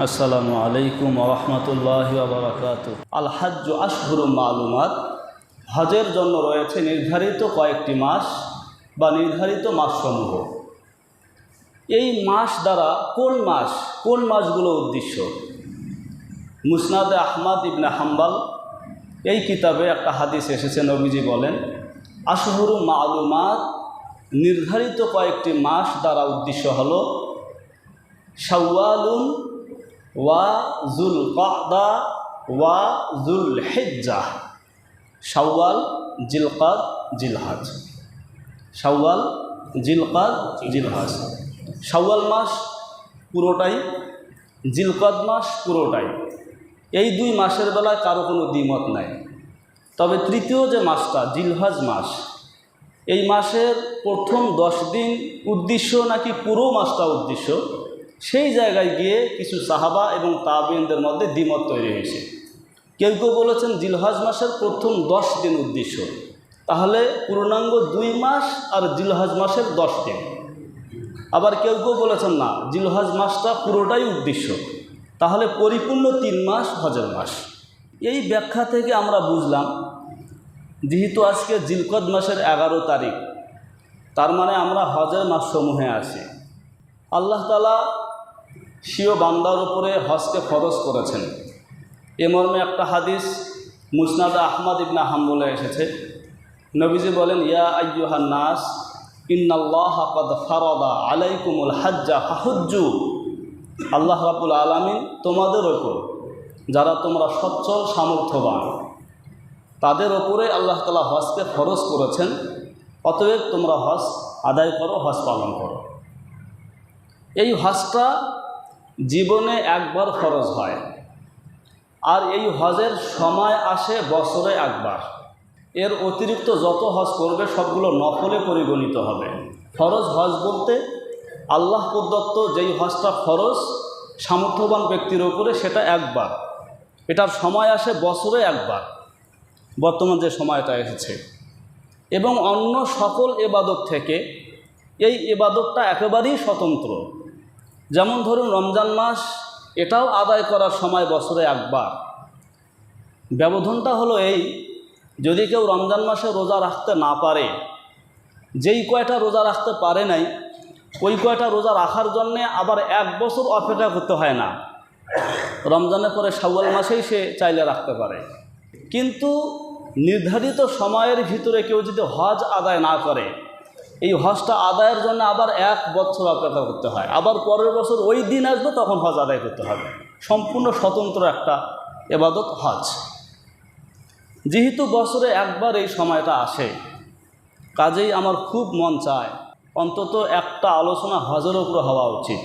আসসালামু আলাইকুম ওয়া রাহমাতুল্লাহি ওয়া বারাকাতুহু। আল হজ্জ আশহুরুম মালুমাত, হজের জন্য রয়েছে নির্ধারিত কয়েকটি মাস বা নির্ধারিত মাসসমূহ। এই মাস দ্বারা কোন মাসগুলো উদ্দেশ্য? মুসনাদে আহমদ ইবনে হাম্বল এই কিতাবে একটা হাদিস এসেছে, নবীজি বলেন আশহুরুম মালুমাত, নির্ধারিত কয়েকটি মাস দ্বারা উদ্দেশ্য হলো শাওয়ালুন ওয়া যুল কাদা ওয়া যুল হিজ্জাহ। শাওয়াল, জিলকাদ, জিলহজ। শাওয়াল, জিলকাদ, জিলহজ। শাওয়াল মাস পুরোটাই, জিলকাদ মাস পুরোটাই। এই দুই মাসের বেলায় কারো কোনো দ্বিমত নাই। তবে তৃতীয় যে মাসটা জিলহজ মাস, এই মাসের প্রথম 10 দিন উদ্দেশ্য নাকি পুরো মাসটা উদ্দেশ্য, সেই জায়গায় গিয়ে কিছু সাহাবা এবং তাবেঈনদের মধ্যে দ্বিমত তৈরি হয়েছে। কেউ কেউ বলেছেন জিলহজ মাসের প্রথম 10 দিন উদ্দেশ্য, তাহলে পূর্ণাঙ্গ 2 মাস আর জিলহজ মাসের 10 দিন। আবার কেউ কেউ বলেছেন না, জিলহজ মাসটা পুরোটাই উদ্দেশ্য, তাহলে পরিপূর্ণ 3 মাস হজের মাস। এই ব্যাখ্যা থেকে আমরা বুঝলাম, যেহেতু আজকে জিলকদ মাসের 11 তারিখ, তার মানে আমরা হজের মাসসমূহে আছি। আল্লাহ তাআলা স্বীয় বান্দার উপরে হজকে ফরজ করেছেন। এ মর্মে একটা হাদিস মুসনাদে আহমদ ইবনে হাম্বলে এসেছে। নবীজি বলেন, ইয়া আইয়ুহান নাস ইন্নাল্লাহা ক্বাদ ফারাদা আলাইকুমুল হাজ্জা ফাহুজ্জু। আল্লাহ রাব্বুল আলামিন তোমাদের ওপর, যারা তোমরা সচ্ছল সামর্থ্যবান, তাদের ওপরে আল্লাহ তাআলা হজকে ফরজ করেছেন। অতএব তোমরা হজ আদায় করো, হজ পালন করো। এই হজটা জীবনে একবার ফরজ হয়, আর এই হজের সময় আসে বছরে একবার। এর অতিরিক্ত যত হজ করবে সবগুলো নফলে পরিগণিত হবে। ফরজ হজ বলতে আল্লাহ প্রদত্ত যেই হজটা ফরজ সামর্থ্যবান ব্যক্তির উপরে, সেটা একবার। এটার সময় আসে বছরে একবার, বর্তমান যে সময়টা এসেছে। এবং অন্য সকল ইবাদত থেকে এই ইবাদতটা একেবারেই স্বতন্ত্র। যেমন ধরুন রমজান মাস, এটাও আদায় করার সময় বছরে একবার। ব্যবধানটা হলো এই, যদি কেউ রমজান মাসে রোজা রাখতে না পারে, যেই কয়টা রোজা রাখতে পারে নাই, ওই কয়টা রোজা রাখার জন্যে আবার 1 বছর অপেক্ষা করতে হয় না। রমজানের পরে শাওয়াল মাসেই সে চাইলে রাখতে পারে। কিন্তু নির্ধারিত সময়ের ভিতরে কেউ যদি হজ আদায় না করে, এই হজটা আদায়ের জন্য আবার 1 বছর অপেক্ষা করতে হয়। আবার পরের বছর ওই দিন আসবে, তখন হজ আদায় করতে হবে। সম্পূর্ণ স্বতন্ত্র একটা ইবাদত হজ। যেহেতু বছরে একবার এই সময়টা আসে, কাজেই আমার খুব মন চায় অন্তত একটা আলোচনা হজের উপরে হওয়া উচিত।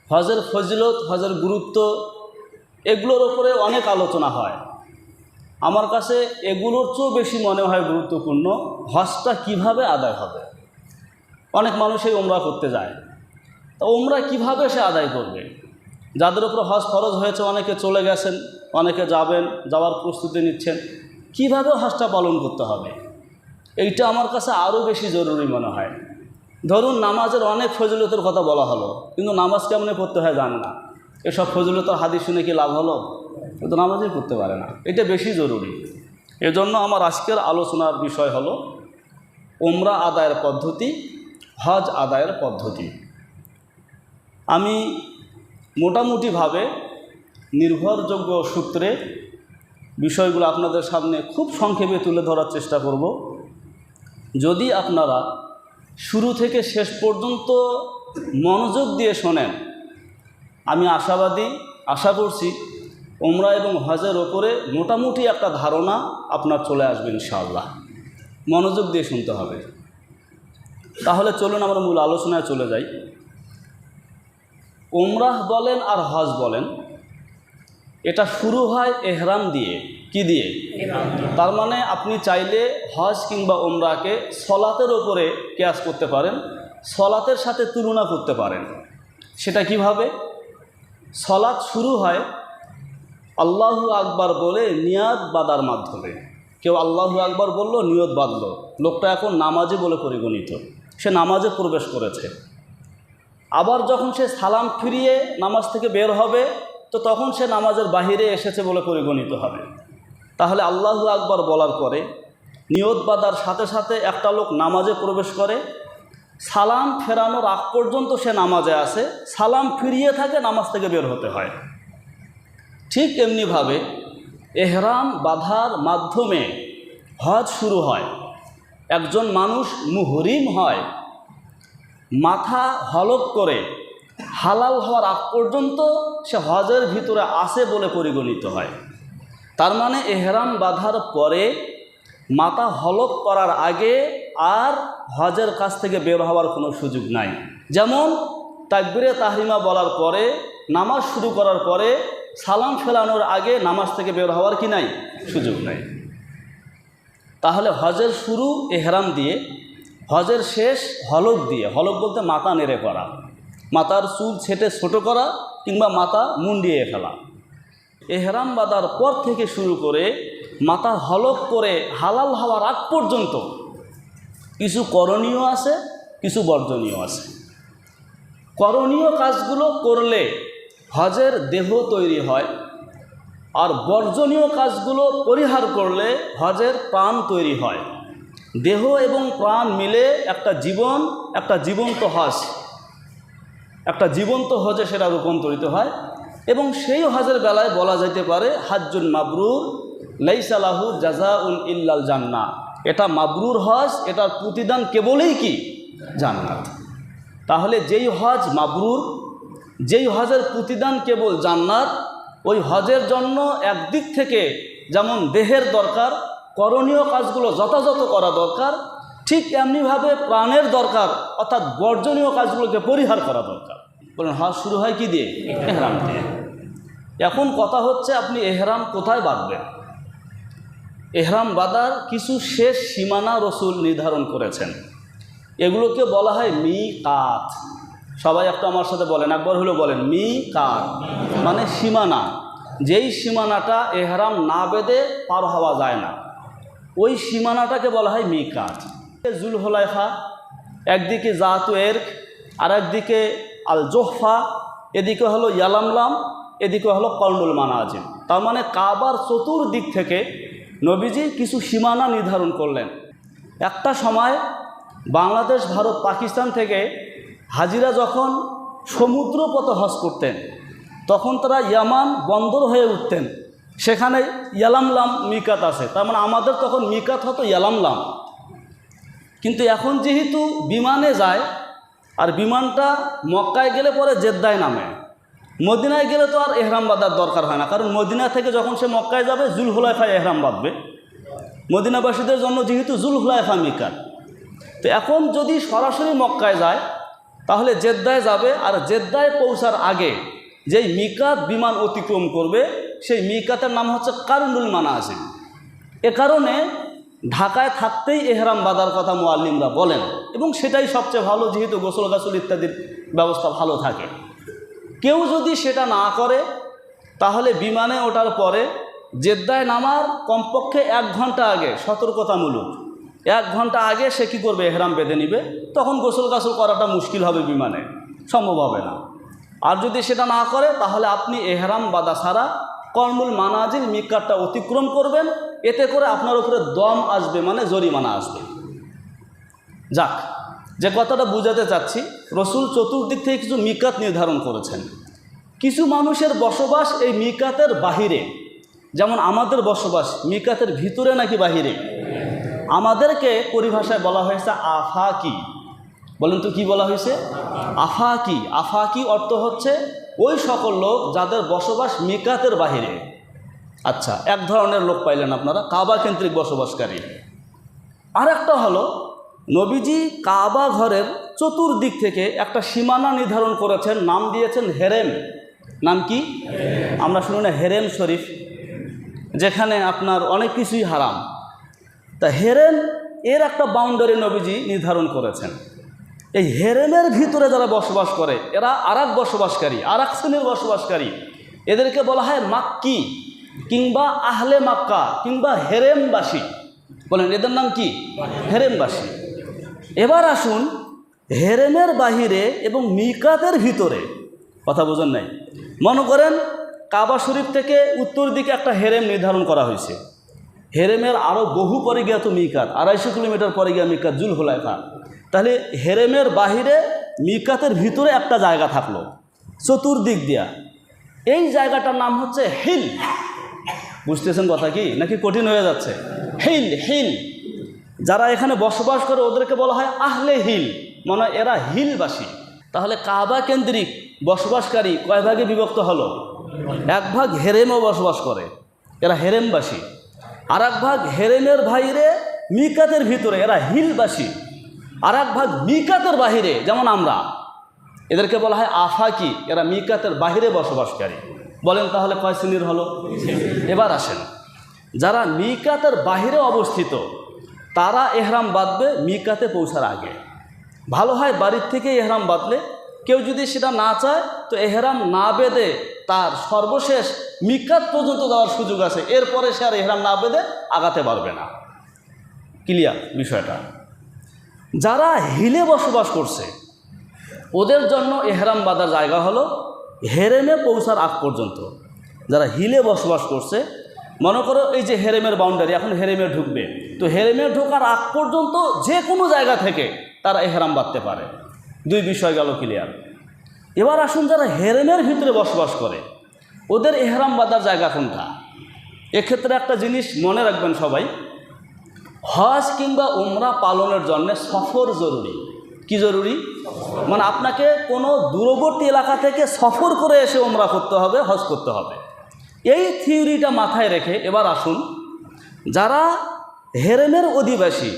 হজের ফজিলত, হজের গুরুত্ব, এগুলোর উপরে অনেক আলোচনা হয়। আমার কাছে এগুলোর চেয়েও বেশি মনে হয় গুরুত্বপূর্ণ হজটা কিভাবে আদায় হবে। অনেক মানুষই ওমরা করতে যায়, তা ওমরা কিভাবে সে আদায় করবে? যাদের উপর হজ ফরজ হয়েছে, অনেকে চলে গেছেন, অনেকে যাবেন, যাওয়ার প্রস্তুতি নিচ্ছেন। কিভাবে হজটা পালন করতে হবে, এইটা আমার কাছে আরও বেশি জরুরি মনে হয়। ধরুন নামাজের অনেক ফজিলতের কথা বলা হলো, কিন্তু নামাজ কেমনে পড়তে হয় জানে না। এসব ফজিলতের হাদিস শুনে কি লাভ হলো? কিন্তু নামাজই পড়তে পারে না। এটা বেশি জরুরি। এজন্য আমার আজকের আলোচনার বিষয় হলো ওমরা আদায়ের পদ্ধতি, হজ আদায়ের পদ্ধতি। আমি মোটামুটিভাবে নির্ভরযোগ্য সূত্রে বিষয়গুলো আপনাদের সামনে খুব সংক্ষেপে তুলে ধরার চেষ্টা করব। যদি আপনারা শুরু থেকে শেষ পর্যন্ত মনোযোগ দিয়ে শোনেন, আমি আশা করছি ওমরা এবং হজের ওপরে মোটামুটি একটা ধারণা আপনার চলে আসবে ইনশাআল্লাহ। মনোযোগ দিয়ে শুনতে হবে। তাহলে চলুন আমরা মূল আলোচনায় চলে যাই। ওমরাহ বলেন আর হজ বলেন, এটা শুরু হয় এহরাম দিয়ে। কি দিয়ে? তার মানে আপনি চাইলে হজ কিংবা ওমরাকে সলাতের ওপরে কিয়াস করতে পারেন, সলাতের সাথে তুলনা করতে পারেন। সেটা কিভাবে? সলাত শুরু হয় আল্লাহু আকবার বলে নিয়াত বাঁধার মাধ্যমে। কেউ আল্লাহু আকবার বলল, নিয়ত বাঁধল, লোকটা এখন নামাজি বলে পরিগণিত, সে নামাজে প্রবেশ করেছে। আবার যখন সে সালাম ফিরিয়ে নামাজ থেকে বের হবে তো তখন সে নামাজের বাহিরে এসেছে বলে পরিগণিত হবে। তাহলে আল্লাহু আকবার বলার পরে নিয়ত বাঁধার সাথে সাথে একটা লোক নামাজে প্রবেশ করে, সালাম ফেরানোর আগ পর্যন্ত সে নামাজে আসে, সালাম ফিরিয়ে থাকে, নামাজ থেকে বের হতে হয়। ঠিক এমনিভাবে এহরাম বাঁধার মাধ্যমে হজ শুরু হয়। একজন মানুষ মুহরিম হয়, মাথা হলক করে হালাল হওয়ার আগ পর্যন্ত সে হজের ভিতরে আসে বলে পরিগণিত হয়। তার মানে এহরাম বাঁধার পরে মাথা হলক করার আগে আর হজের কাছ থেকে বের হওয়ার কোনো সুযোগ নাই। যেমন তাকবীরে তাহরিমা বলার পরে নামাজ শুরু করার পরে সালাম ফেলানোর আগে নামাজ থেকে বের হওয়ার কি নাই, সুযোগ নাই। তাহলে হজের শুরু এহরাম দিয়ে, হজের শেষ হলক দিয়ে। হলক বলতে মাথা নেড়ে করা, মাথার চুল ছেটে ছোট করা কিংবা মাথা মুন্ডিয়ে ফেলা। এহরাম বাঁধার পর থেকে শুরু করে মাথা হলক করে হালাল হওয়ার আগ পর্যন্ত কিছু করণীয় আছে, কিছু বর্জনীয় আছে। করণীয় কাজগুলো করলে হজের দেহ তৈরি হয়, আর বর্জনীয় কাজগুলো পরিহার করলে হজের প্রাণ তৈরি হয়। দেহ এবং প্রাণ মিলে একটা জীবন, একটা জীবন্ত হজ, একটা জীবন্ত হজে সেটা রূপান্তরিত হয়। এবং সেই হজের বেলায় বলা যেতে পারে হাজ্জুন মাবরুর লাইসা লাহু জাযাউন ইল্লাল জান্নাহ। এটা মাবরুর হজ, এটার প্রতিদান কেবলই কি, জান্নাত। তাহলে যেই হজ মাবরুর, যেই হজের প্রতিদান কেবল জান্নাত, ওই হজের জন্য একদিক থেকে যেমন দেহের দরকার, করণীয় কাজগুলো যথাযথ করা দরকার, ঠিক এমনিভাবে প্রাণের দরকার, অর্থাৎ বর্জনীয় কাজগুলোকে পরিহার করা দরকার। বলেন হজ শুরু হয় কি দিয়ে? এহরাম দিয়ে। এখন কথা হচ্ছে আপনি এহরাম কোথায় বাঁধবেন? এহরাম বাঁধার কিছু শেষ সীমানা রসুল নির্ধারণ করেছেন, এগুলোকে বলা হয় মিকাত। সবাই একটু আমার সাথে বলেন, একবার হলো বলেন মিকাত, মানে সীমানা। যেই সীমানাটা এহরাম না বেঁধে পার হওয়া যায় না, ওই সীমানাটাকে বলা হয় মিকাত। জুলহুলাইফা, একদিকে জাতু এরক, আর একদিকে আল জোহফা, এদিকে হলো ইয়ালামলাম, এদিকে হলো কর্নুল মানাজিম। তার মানে কাবার চতুর্দিক থেকে নবীজি কিছু সীমানা নির্ধারণ করলেন। একটা সময় বাংলাদেশ, ভারত, পাকিস্তান থেকে হাজিরা যখন সমুদ্রপথে হজ করতেন, তখন তারা ইয়ামান বন্দর হয়ে উঠতেন, সেখানে ইয়ালামলাম মিকাত আছে। তার মানে আমাদের তখন মিকাত হতো ইয়ালামলাম। কিন্তু এখন যেহেতু বিমানে যায়, আর বিমানটা মক্কায় গেলে পরে জেদ্দায় নামে, মদিনায় গেলে তো আর এহরাম বাঁধার দরকার হয় না, কারণ মদিনা থেকে যখন সে মক্কায় যাবে জুলহুলাইফায় এহরাম বাঁধবে। মদিনাবাসীদের জন্য যেহেতু জুলহুলাইফা মিকাত, তো এখন যদি সরাসরি মক্কায় যায় তাহলে জেদ্দায় যাবে, আর জেদ্দায় পৌঁছার আগে যেই মিকাত বিমান অতিক্রম করবে সেই মিকাতের নাম হচ্ছে কারনুল মানাজিম। এ কারণে ঢাকায় থাকতেই এহরাম বাঁধার কথা মুআল্লিমরা বলেন, এবং সেটাই সবচেয়ে ভালো, যেহেতু গোসল গাসল ইত্যাদির ব্যবস্থা ভালো থাকে। কেউ যদি সেটা না করে তাহলে বিমানে ওঠার পরে জেদ্দায় নামার কমপক্ষে 1 ঘন্টা আগে, সতর্কতামূলক 1 ঘন্টা আগে সে কী করবে, এহরাম বেঁধে নিবে। তখন গোসল গাসল করাটা মুশকিল হবে, বিমানে সম্ভব হবে না। আর যদি সেটা না করে তাহলে আপনি এহরাম বাঁধা ছাড়া কর্নুল মানাজিল মিকাতটা অতিক্রম করবেন, এতে করে আপনার উপরে দম আসবে, মানে জরিমানা আসবে। যাক, যে কথাটা বুঝাতে চাচ্ছি, রসুল চতুর্দিক থেকে কিছু মিকাত নির্ধারণ করেছেন। কিছু মানুষের বসবাস এই মিকাতের বাহিরে, যেমন আমাদের বসবাস মিকাতের ভিতরে নাকি বাহিরে? আমাদেরকে পরিভাষায় বলা হয়েছে আফাকি। বলেন তো কি বলা হয়েছে? আফাকি। আফাকি অর্থ হচ্ছে ওই সকল লোক যাদের বসবাস মিকাতের বাহিরে। আচ্ছা, এক ধরনের লোক পাইলেন আপনারা, কাবা কেন্দ্রিক বসবাসকারী। আর একটা হলো নবীজি কাবা ঘরের চতুর্দিক থেকে একটা সীমানা নির্ধারণ করেছেন, নাম দিয়েছেন হেরেম। নাম কি? আমরা শুনি না হেরেম শরীফ, যেখানে আপনার অনেক কিছুই হারাম। তা হেরেম এর একটা বাউন্ডারি নবীজি নির্ধারণ করেছেন। এই হেরেমের ভিতরে যারা বসবাস করে এরা আরেক বসবাসকারী, আরেক শ্রেণীর বসবাসকারী, এদেরকে বলা হয় মাক্কি কিংবা আহলে মাক্কা কিংবা হেরেমবাসী। বলেন এদের নাম কি? হেরেমবাসী। এবার আসুন, হেরেমের বাহিরে এবং মিকাতের ভিতরে, কথা বোঝেন নাই, মনে করেন কাবা শরীফ থেকে উত্তর দিকে একটা হেরেম নির্ধারণ করা হয়েছে, হেরেমের আরও বহু পরে গিয়া তো মিকাত, 250 কিলোমিটার পরে গিয়া মিকাত জুলহুলাইফা। তাহলে হেরেমের বাহিরে মিকাতের ভিতরে একটা জায়গা থাকলো চতুর্দিক দিয়া, এই জায়গাটার নাম হচ্ছে হিল। বুঝতেছেন কথা কি, নাকি কঠিন হয়ে যাচ্ছে? Hill, hill. যারা এখানে বসবাস করে ওদেরকে বলা হয় আহলে হিল, মানে এরা হিলবাসী। তাহলে কাবা কেন্দ্রিক বসবাসকারী কয় ভাগে বিভক্ত হলো? এক ভাগ হেরেমও বসবাস করে, এরা হেরেমবাসী। আর এক ভাগ হেরেমের বাইরে মিকাতের ভিতরে, এরা হিলবাসী। আর এক ভাগ মিকাতের বাহিরে, যেমন আমরা, এদেরকে বলা হয় আফাকি, এরা মিকাতের বাহিরে বসবাসকারী। বলেন তাহলে কয় শ্রেণীর হলো? এবার আসেন, যারা মিকাতের বাহিরে অবস্থিত তারা এহরাম বাঁধবে মিকাতে পৌঁছার আগে। ভালো হয় বাড়ির থেকে এহরাম বাঁধলে, কেউ যদি সেটা না চায় তো এহরাম না বেঁধে তার সর্বশেষ মিকাত পর্যন্ত যাওয়ার সুযোগ আছে, এরপরে সে আর এহরাম না বেঁধে আগাতে পারবে না। ক্লিয়ার বিষয়টা? যারা হিলে বসবাস করছে ওদের জন্য এহরাম বাঁধার জায়গা হলো হেরেমে পৌঁছার আগ পর্যন্ত। যারা হিলে বসবাস করছে, মনে করো এই যে হেরেমের বাউন্ডারি, এখন হেরেমে ঢুকবে, তো হেরেমে ঢোকার আগ পর্যন্ত যে কোনো জায়গা থেকে তারা এহরাম বাঁধতে পারে। দুই বিষয় গেল ক্লিয়ার। এবার আসুন, যারা হেরেমের ভিতরে বসবাস করে ওদের এহরাম বাঁধার জায়গা কোনটা? এক্ষেত্রে একটা জিনিস মনে রাখবেন সবাই, হজ কিংবা উমরা পালনের জন্য সফর জরুরি। কি জরুরি? মানে আপনাকে কোনো দূরবর্তী এলাকা থেকে সফর করে এসে উমরা করতে হবে, হজ করতে হবে। এই থিওরিটা মাথায় রেখে এবার আসুন, যারা হেরেমের অধিবাসী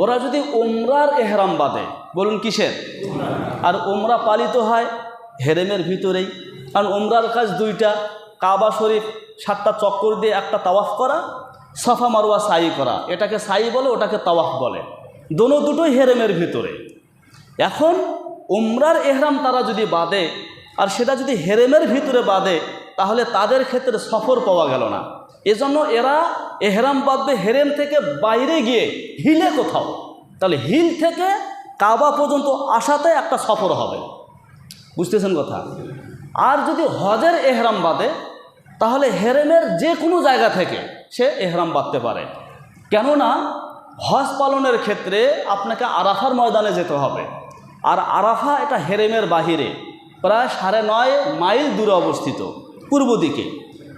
ওরা যদি উমরার এহরাম বাঁধে, বলুন কিসের? আর উমরা পালিত হয় হেরেমের ভিতরেই, কারণ উমরার কাজ দুইটা, কাবা শরীফ 7টা চক্কর দিয়ে একটা তাওয়াফ করা, সাফা মারওয়া সাই করা, এটাকে সাই বলে, ওটাকে তাওয়াফ বলে, দুটোই হেরেমের ভিতরে। এখন উমরার এহরাম তারা যদি বাঁধে আর সেটা যদি হেরেমের ভিতরে বাঁধে, তাহলে তাদের ক্ষেত্রে সফর পাওয়া গেল না। এজন্য এরা এহরাম বাঁধবে হেরেম থেকে বাইরে গিয়ে হিলে কোথাও, তাহলে হিল থেকে কাবা পর্যন্ত আসাতে একটা সফর হবে। বুঝতেছেন কথা? আর যদি হজের এহরাম বাঁধে তাহলে হেরেমের যে কোনো জায়গা থেকে সে এহরাম বাঁধতে পারে। কেননা হজ পালনের ক্ষেত্রে আপনাকে আরাফার ময়দানে যেতে হবে, আর আরাফা এটা হেরেমের বাহিরে প্রায় 9.5 মাইল দূরে অবস্থিত পূর্ব দিকে।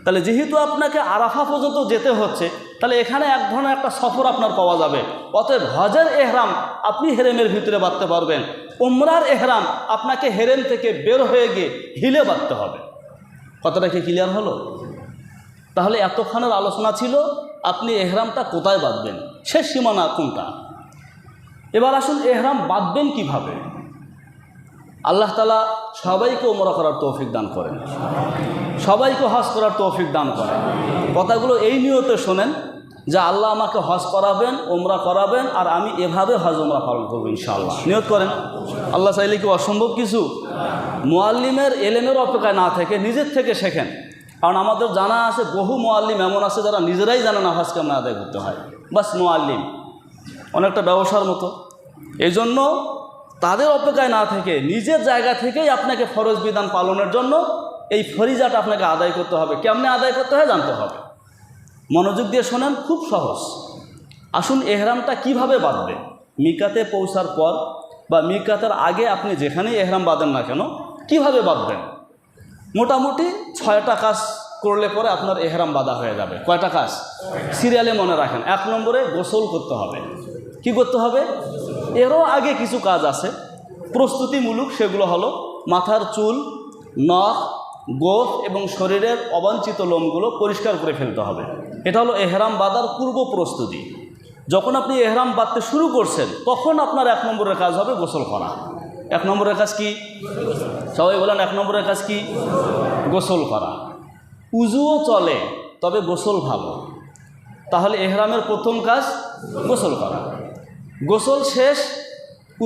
তাহলে যেহেতু আপনাকে আরাফা পর্যন্ত যেতে হচ্ছে, তাহলে এখানে এক ধরনের একটা সফর আপনার পাওয়া যাবে। অতএব হজের এহরাম আপনি হেরেমের ভিতরে বাঁধতে পারবেন, উমরার এহরাম আপনাকে হেরেম থেকে বের হয়ে গিয়ে হিলে বাঁধতে হবে। কথাটা কি ক্লিয়ার হলো? তাহলে এতক্ষণের আলোচনা ছিল আপনি এহরামটা কোথায় বাঁধবেন, শেষ সীমানা কোনটা। এবার আসুন এহরাম বাঁধবেন কিভাবে। আল্লাহ তাআলা সবাইকে উমরা করার তৌফিক দান করেন, সবাইকে হজ করার তৌফিক দান করেন। কথাগুলো এই নিয়তে শোনেন যে আল্লাহ আমাকে হজ করাবেন, উমরা করাবেন, আর আমি এভাবে হজ উমরা পালন করবো ইনশাআল্লাহ। নিয়ত করেন। আল্লাহ চাইলে কি অসম্ভব কিছু? মুআল্লিমের এলেমের অপেক্ষায় না থেকে নিজের থেকে শেখেন। কারণ আমাদের জানা আছে বহু মুআল্লিম এমন আছে যারা নিজেরাই জানে না হজ কেমন আদায় করতে হয়, বাস মুআল্লিম, অনেকটা ব্যবসার মতো। এই জন্য তাদের অপেক্ষায় না থেকে নিজের জায়গা থেকেই আপনাকে ফরজ বিধান পালনের জন্য এই ফরিজাটা আপনাকে আদায় করতে হবে। কেমনে আদায় করতে হয় জানতে হবে। মনোযোগ দিয়ে শোনেন, খুব সহজ। আসুন এহরামটা কিভাবে বাঁধবে। মিকাতে পৌঁছার পর বা মিকাতের আগে আপনি যেখানেই এহরাম বাঁধেন না কেন, কিভাবে বাঁধবেন? মোটামুটি 6টা কাজ করলে পরে আপনার এহরাম বাঁধা হয়ে যাবে। কয়টা কাজ? সিরিয়ালে মনে রাখেন। 1 নম্বরে গোসল করতে হবে। কি করতে হবে? এরও আগে কিছু কাজ আছে প্রস্তুতিমূলক, সেগুলো হলো মাথার চুল, নখ, গোফ এবং শরীরের অবাঞ্ছিত লোমগুলো পরিষ্কার করে ফেলতে হবে। এটা হলো এহরাম বাঁধার পূর্ব প্রস্তুতি। যখন আপনি এহরাম বাঁধতে শুরু করছেন তখন আপনার 1 নম্বরের কাজ হবে গোসল করা। 1 নম্বরের কাজ কি? সবাই বলেন 1 নম্বরের কাজ কি? গোসল করা। উজুও চলে, তবে গোসল ভালো। তাহলে এহরামের প্রথম কাজ গোসল করা। গোসল শেষ,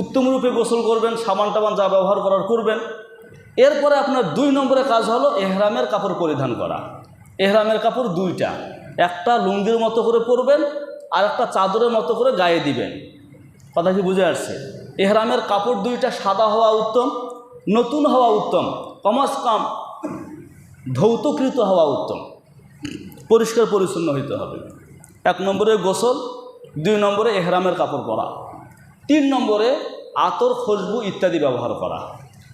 উত্তম রূপে গোসল করবেন, সাবান টাবান যা ব্যবহার করার করবেন। এরপরে আপনার 2 নম্বরের কাজ হলো এহরামের কাপড় পরিধান করা। এহরামের কাপড় 2টা, একটা লুঙ্গির মতো করে পরবেন আর একটা চাদরের মতো করে গায়ে দিবেন। কথা কি বুঝে আসছে? এহরামের কাপড় দুইটা সাদা হওয়া উত্তম, নতুন হওয়া উত্তম, কমাস কম ধৌতকৃত হওয়া উত্তম, পরিষ্কার পরিচ্ছন্ন হইতে হবে। 1 নম্বরে গোসল, 2 নম্বরে এহরামের কাপড় পরা, 3 নম্বরে আতর, খুশবু ইত্যাদি ব্যবহার করা।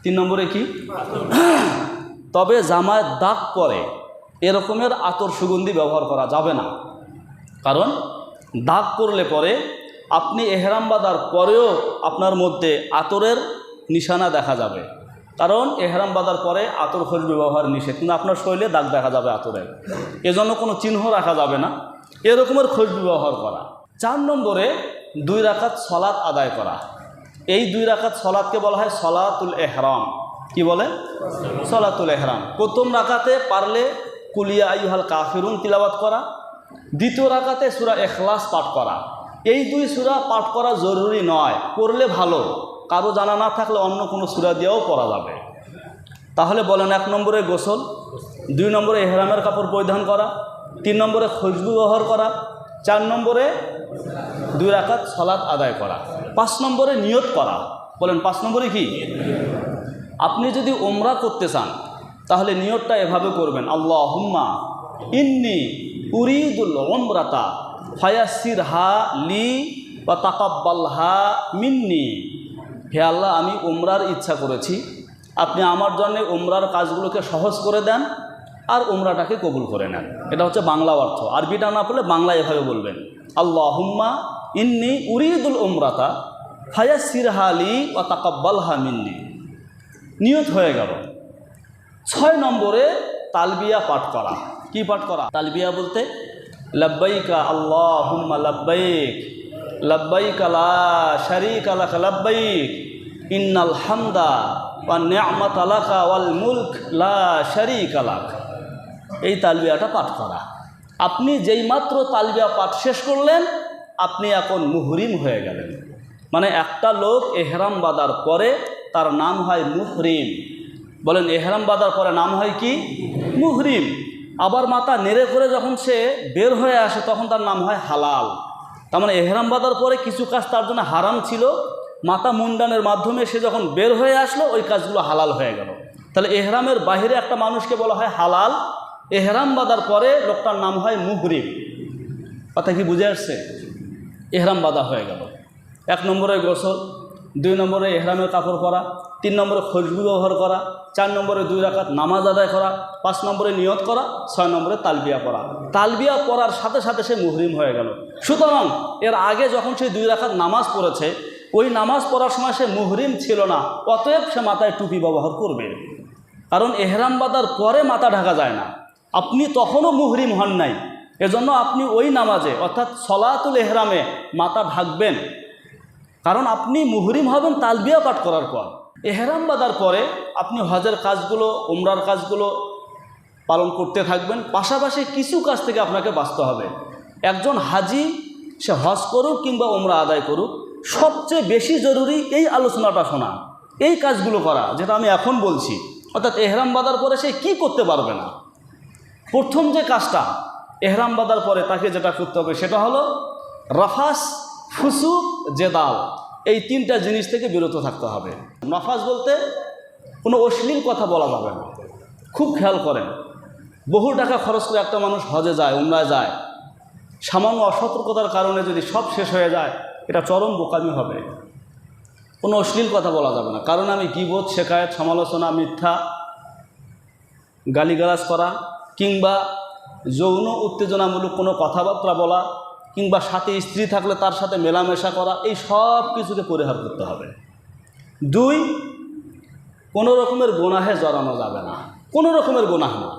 3 নম্বরে কি? তবে জামায় দাগ পরে এরকমের আতর সুগন্ধি ব্যবহার করা যাবে না, কারণ দাগ পড়লে পরে আপনি এহরাম বাঁধার পরেও আপনার মধ্যে আতরের নিশানা দেখা যাবে, কারণ এহরাম বাঁধার পরে আতর খুশবু ব্যবহার নিষেধ, কিন্তু আপনার শরীরে দাগ দেখা যাবে আতরের, এজন্য কোনো চিহ্ন রাখা যাবে না, এরকমের খুশবু ব্যবহার করা। 4 নম্বরে 2 রাকাত সলাত আদায় করা। এই 2 রাকাত সলাতকে বলা হয় সলাতুল এহরাম। কি বলে? সলাতুল এহরাম। প্রথম রাকাতে পারলে কুলিয়া আইয়ুহাল কাফিরুন তিলাওয়াত করা, দ্বিতীয় রাকাতে সূরা ইখলাস পাঠ করা। এই 2 সূরা পাঠ করা জরুরি নয়, পড়লে ভালো, কারো জানা না থাকলে অন্য কোনো সূরা দিয়েও পড়া যাবে। তাহলে বলেন, 1 নম্বরে গোসল, 2 নম্বরে এহরামের কাপড় পরিধান করা, 3 নম্বরে খুশবু ব্যবহার করা, 4 নম্বরে 2 রাকাত সলাত আদায় করা, 5 নম্বরে নিয়ত করা। বলেন 5 নম্বরে কি? আপনি যদি ওমরা করতে চান তাহলে নিয়তটা এভাবে করবেন, আল্লাহুম্মা ইন্নী উরিদুল উমরাতা ফায়াসসিরহা লি ওয়া তাকাব্বালহা মিন্নি। হে আল্লাহ, আমি উমরার ইচ্ছা করেছি, আপনি আমার জন্য উমরার কাজগুলোকে সহজ করে দেন আর উমরাটাকে কবুল করে নেন। এটা হচ্ছে বাংলা অর্থ। আরবিটা না পড়লে বাংলা এভাবে বলবেন, আল্লাহুম্মা ইন্নী উরিদুল উমরাতা ফায়াসসিরহা লি ওয়া তাকাব্বালহা মিন্নি। নিয়ত হয়ে গেল। 6 নম্বরে তালবিয়া পাঠ করা। কি পাঠ করা? তালবিয়া বলতে লাব্বাইকা আল্লাহুম্মা লাব্বাইক লাব্বাইকা লা শারীকা লাক লাব্বাইক ইন্নাল হামদা ওয়ান নি'মাতা লাকা ওয়াল মুলক লা শারীকা লাক। এই তালবিয়াটা পাঠ করা। আপনি যেই মাত্র তালবিয়া পাঠ শেষ করলেন, আপনি এখন মুহরিম হয়ে গেলেন। মানে একটা লোক এহরাম বাঁধার পরে তার নাম হয় মুহরিম। বলেন, এহরাম বাঁধার পরে নাম হয় কি? মুহরিম। আবার মাথা নেড়ে করে যখন সে বের হয়ে আসে তখন তার নাম হয় হালাল। তার মানে এহরাম বাঁধার পরে কিছু কাজ তার জন্য হারাম ছিল, মাথা মুন্ডানের মাধ্যমে সে যখন বের হয়ে আসলো ওই কাজগুলো হালাল হয়ে গেল। তাহলে এহরামের বাইরে একটা মানুষকে বলা হয় হালাল, এহরাম বাঁধার পরে লোকটার নাম হয় মুহরিম। কথা কি বুঝে আসছে? এহরাম বাঁধা হয়ে গেল। 1 নম্বরে গোসল, 2 নম্বরে এহরামের কাপড় পরা, 3 নম্বরে খুশবু ব্যবহার করা, 4 নম্বরে 2 রাকাত নামাজ আদায় করা, 5 নম্বরে নিয়ত করা, 6 নম্বরে তালবিয়া পড়া। তালবিয়া পড়ার সাথে সাথে সে মুহরিম হয়ে গেল। সুতরাং এর আগে যখন সে 2 রাকাত নামাজ পড়েছে, ওই নামাজ পড়ার সময় সে মুহরিম ছিল না, অতএব সে মাথায় টুপি ব্যবহার করবে, কারণ এহরাম বাঁধার পরে মাথা ঢাকা যায় না। আপনি তখনও মুহরিম হন নাই, এজন্য আপনি ওই নামাজে অর্থাৎ সলাতুল এহরামে মাথা ঢাকবেন, কারণ আপনি মুহরিম হবেন তালবিয়া পাঠ করার পর। এহরাম বাঁধার পরে আপনি হজের কাজগুলো, উমরার কাজগুলো পালন করতে থাকবেন, পাশাপাশি কিছু কাজ থেকে আপনাকে বাঁচতে হবে। একজন হাজি সে হজ করুক কিংবা উমরা আদায় করুক, সবচেয়ে বেশি জরুরি এই আলোচনাটা শোনা, এই কাজগুলো করা যেটা আমি এখন বলছি। অর্থাৎ এহরাম বাঁধার পরে সে কী করতে পারবে না। প্রথম যে কাজটা এহরাম বাঁধার পরে তাকে যেটা করতে হবে সেটা হলো রাফাস, ফুসুক, জেদাল, এই 3টা জিনিস থেকে বিরত থাকতে হবে। নাফাস বলতে কোনো অশ্লীল কথা বলা যাবে না। খুব খেয়াল করেন, বহু টাকা খরচ করে একটা মানুষ হজে যায়, উমরায় যায়, সামান্য অসতর্কতার কারণে যদি সব শেষ হয়ে যায়, এটা চরম বোকামি হবে। কোনো অশ্লীল কথা বলা যাবে না, কারণ আমি গীবত, শেকায়েত, সমালোচনা, মিথ্যা, গালিগালাজ করা কিংবা যৌন উত্তেজনামূলক কোনো কথাবার্তা বলা কিংবা সাথে স্ত্রী থাকলে তার সাথে মেলামেশা করা, এই সব কিছুকে পরিহার করতে হবে। 2, কোনো রকমের গুনাহে জড়ানো যাবে না, কোনো রকমের গুনাহ না।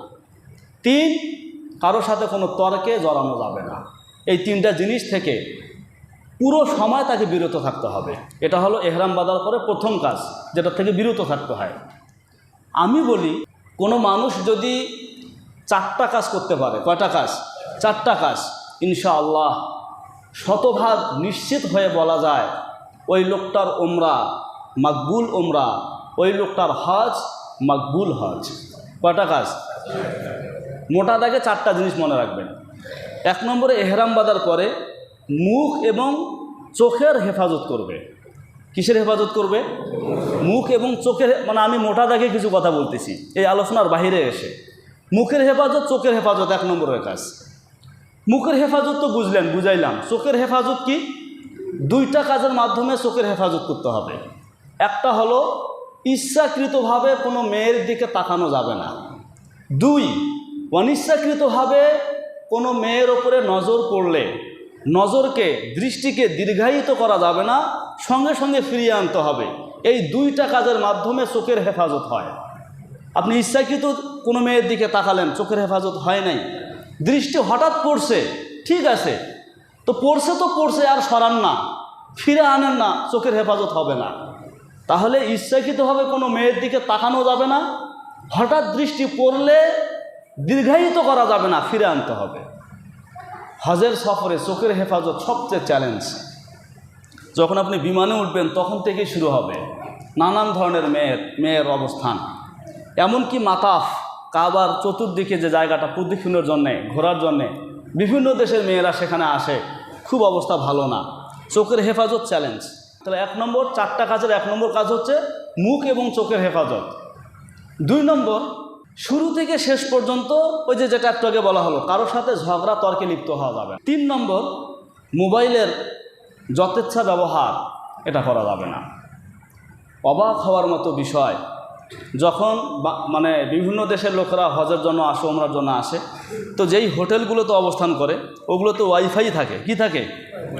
3, কারো সাথে কোনো তর্কে জড়ানো যাবে না। এই 3টা জিনিস থেকে পুরো সময় তাকে বিরত থাকতে হবে। এটা হলো এহরাম বাঁধার পরে প্রথম কাজ, যেটা থেকে বিরত থাকতে হয়। আমি বলি, কোনো মানুষ যদি 4টা কাজ করতে পারে, কয়টা কাজ? 4টা কাজ, ইনশাআল্লাহ শতভাগ নিশ্চিত হয়ে বলা যায় ওই লোকটার উমরা মাকবুল উমরা, ওই লোকটার হজ মাকবুল হজ। কয়টা কাজ? মোটা দাগে 4টা জিনিস মনে রাখবেন। 1 নম্বরে এহরাম বাঁধার পরে মুখ এবং চোখের হেফাজত করবে। কিসের হেফাজত করবে? মুখ এবং চোখের, মানে আমি মোটা দাগে কিছু কথা বলতেছি এই আলোচনার বাহিরে এসে। মুখের হেফাজত, চোখের হেফাজত 1 নম্বরের কাজ। মুখের হেফাজত তো বুঝলেন, বুঝাইলাম। চোখের হেফাজত কি? 2টা কাজের মাধ্যমে চোখের হেফাজত করতে হবে। একটা হলো ইচ্ছাকৃতভাবে কোনো মেয়ের দিকে তাকানো যাবে না। 2, অনিচ্ছাকৃতভাবে কোনো মেয়ের ওপরে নজর পড়লে নজরকে, দৃষ্টিকে দীর্ঘায়িত করা যাবে না, সঙ্গে সঙ্গে ফিরিয়ে আনতে হবে। এই 2টা কাজের মাধ্যমে চোখের হেফাজত হয়। আপনি ইচ্ছাকৃত কোনো মেয়ের দিকে তাকালেন, চোখের হেফাজত হয় নাই। দৃষ্টি হঠাৎ পড়ছে, ঠিক আছে, তো পড়ছে আর সরান না, ফিরে আনেন না, চোখের হেফাজত হবে না। তাহলে ইচ্ছাকৃতভাবে কোনো মেয়ের দিকে তাকানো যাবে না, হঠাৎ দৃষ্টি পড়লে দীর্ঘায়িত করা যাবে না, ফিরে আনতে হবে। হজের সফরে চোখের হেফাজত সবচেয়ে চ্যালেঞ্জ। যখন আপনি বিমানে উঠবেন তখন থেকেই শুরু হবে নানান ধরনের মেয়ের অবস্থান। এমনকি মাতাফ, কাবার চতুর্দিকে যে জায়গাটা প্রদক্ষিণের জন্যে, ঘোরার জন্যে বিভিন্ন দেশের মেয়েরা সেখানে আসে, খুব অবস্থা ভালো না। চোখের হেফাজত চ্যালেঞ্জ। তাহলে 1 নম্বর, 4টা কাজের 1 নম্বর কাজ হচ্ছে মুখ এবং চোখের হেফাজত। 2 নম্বর, শুরু থেকে শেষ পর্যন্ত ওই যেটা একটু আগে বলা হলো, কারোর সাথে ঝগড়া তর্কে লিপ্ত হওয়া যাবে। 3 নম্বর, মোবাইলের যথেচ্ছা ব্যবহার এটা করা যাবে না। অবাক হওয়ার মতো বিষয়, যখন মানে বিভিন্ন দেশের লোকেরা হজের জন্য আসে, ওমরার জন্য আসে, তো যেই হোটেলগুলোতে অবস্থান করে ওগুলোতে ওয়াইফাই থাকে। কি থাকে?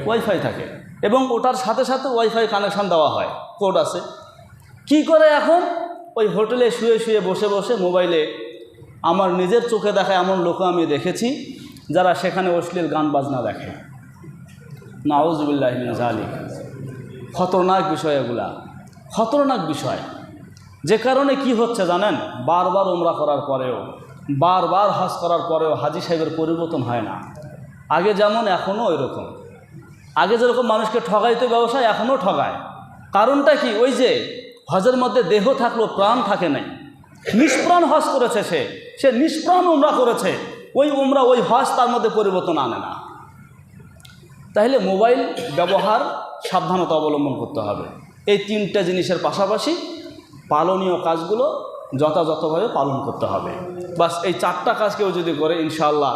ওয়াইফাই থাকে। এবং ওটার সাথে সাথে ওয়াইফাই কানেকশান দেওয়া হয়, কোড আছে। কি করে এখন? ওই হোটেলে শুয়ে শুয়ে বসে বসে মোবাইলে, আমার নিজের চোখে দেখা এমন লোক আমি দেখেছি যারা সেখানে অশ্লীল গান বাজনা দেখে। নাউযুবিল্লাহি মিন যালিক। খতরনাক বিষয় এগুলা, খতরনাক বিষয়। যে কারণে কি হচ্ছে জানেন? বারবার ওমরা করার পরেও, বারবার হজ করার পরেও হাজী সাহেবের পরিবর্তন হয় না। আগে যেমন এখনও ওই রকম। আগে যেরকম মানুষকে ঠগাইতে ব্যবসায়, এখনও ঠগায়। কারণটা কি? ওই যে হজের মধ্যে দেহ থাকলো, প্রাণ থাকে নাই। নিষ্প্রাণ হজ করেছে, সে নিষ্প্রাণ ওমরা করেছে। ওই ওমরা, ওই হজ তার মধ্যে পরিবর্তন আনে না। তাহলে মোবাইল ব্যবহার সাবধানতা অবলম্বন করতে হবে। এই 3টা জিনিসের পাশাপাশি পালনীয় কাজগুলো যথাযথভাবে পালন করতে হবে। বাস এই 4টা কাজ কেউ যদি করে, ইনশাআল্লাহ